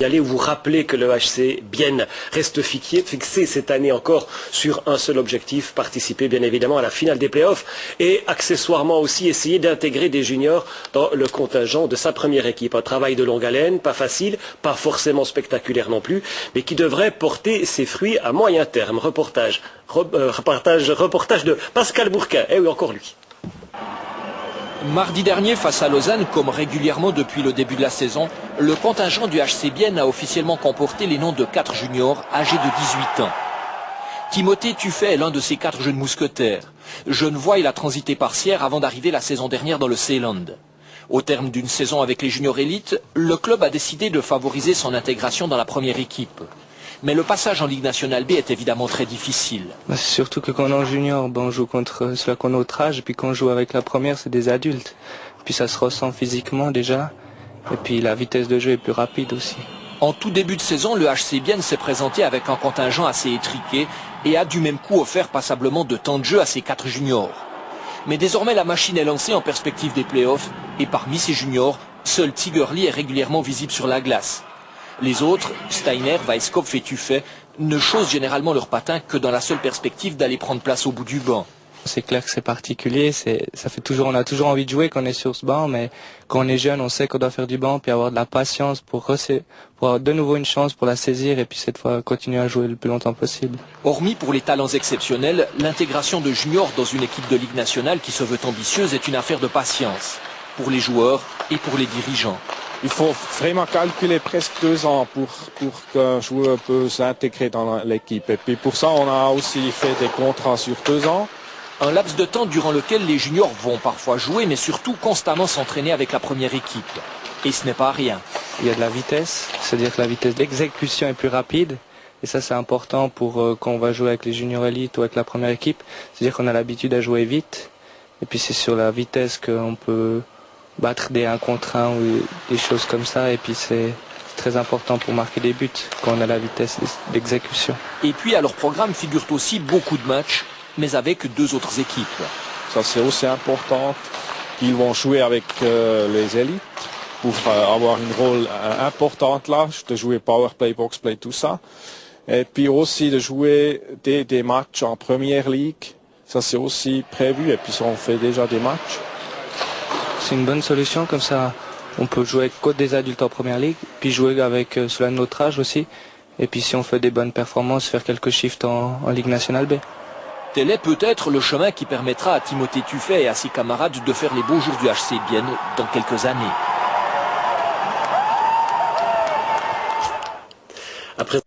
Allez vous rappeler que le HC Bienne reste fixé cette année encore sur un seul objectif, participer bien évidemment à la finale des playoffs et accessoirement aussi essayer d'intégrer des juniors dans le contingent de sa première équipe. Un travail de longue haleine, pas facile, pas forcément spectaculaire non plus, mais qui devrait porter ses fruits à moyen terme. Reportage de Pascal Bourquin. Eh oui, encore lui. Mardi dernier, face à Lausanne, comme régulièrement depuis le début de la saison, le contingent du HC Bienne a officiellement comporté les noms de 4 juniors âgés de 18 ans. Timothée Tuffet est l'un de ces 4 jeunes mousquetaires. Genevois, il a transité par Sierre avant d'arriver la saison dernière dans le Seeland. Au terme d'une saison avec les juniors élites, le club a décidé de favoriser son intégration dans la première équipe. Mais le passage en Ligue nationale B est évidemment très difficile. C'est surtout que quand on est en junior, on joue contre ceux qu'on a notre âge, et puis quand on joue avec la première, c'est des adultes. Puis ça se ressent physiquement déjà, et puis la vitesse de jeu est plus rapide aussi. En tout début de saison, le HC Bienne s'est présenté avec un contingent assez étriqué et a du même coup offert passablement de temps de jeu à ses 4 juniors. Mais désormais, la machine est lancée en perspective des playoffs, et parmi ces juniors, seul Tigerli est régulièrement visible sur la glace. Les autres, Steiner, Weisskopf et Tuffet, ne chaussent généralement leurs patins que dans la seule perspective d'aller prendre place au bout du banc. C'est clair que c'est particulier, on a toujours envie de jouer quand on est sur ce banc, mais quand on est jeune, on sait qu'on doit faire du banc, puis avoir de la patience pour avoir de nouveau une chance pour la saisir, et puis cette fois continuer à jouer le plus longtemps possible. Hormis pour les talents exceptionnels, l'intégration de juniors dans une équipe de Ligue nationale qui se veut ambitieuse est une affaire de patience, pour les joueurs et pour les dirigeants. Il faut vraiment calculer presque 2 ans pour qu'un joueur peut s'intégrer dans l'équipe. Et puis pour ça, on a aussi fait des contrats sur 2 ans. Un laps de temps durant lequel les juniors vont parfois jouer, mais surtout constamment s'entraîner avec la première équipe. Et ce n'est pas rien. Il y a de la vitesse, c'est-à-dire que la vitesse d'exécution est plus rapide. Et ça, c'est important pour quand on va jouer avec les juniors élites ou avec la première équipe. C'est-à-dire qu'on a l'habitude à jouer vite. Et puis c'est sur la vitesse qu'on peut battre des 1 contre 1 ou des choses comme ça, et puis c'est très important pour marquer des buts quand on a la vitesse d'exécution. Et puis à leur programme figurent aussi beaucoup de matchs, mais avec 2 autres équipes. Ça c'est aussi important qu'ils vont jouer avec les élites pour avoir une rôle importante là, de jouer powerplay, boxplay, tout ça. Et puis aussi de jouer des matchs en première ligue, ça c'est aussi prévu, et puis ça on fait déjà des matchs. C'est une bonne solution, comme ça on peut jouer contre des adultes en première ligue, puis jouer avec ceux de notre âge aussi, et puis si on fait des bonnes performances, faire quelques shifts en Ligue nationale B. Tel est peut-être le chemin qui permettra à Timothée Tuffet et à ses camarades de faire les beaux jours du HC Bienne dans quelques années. Après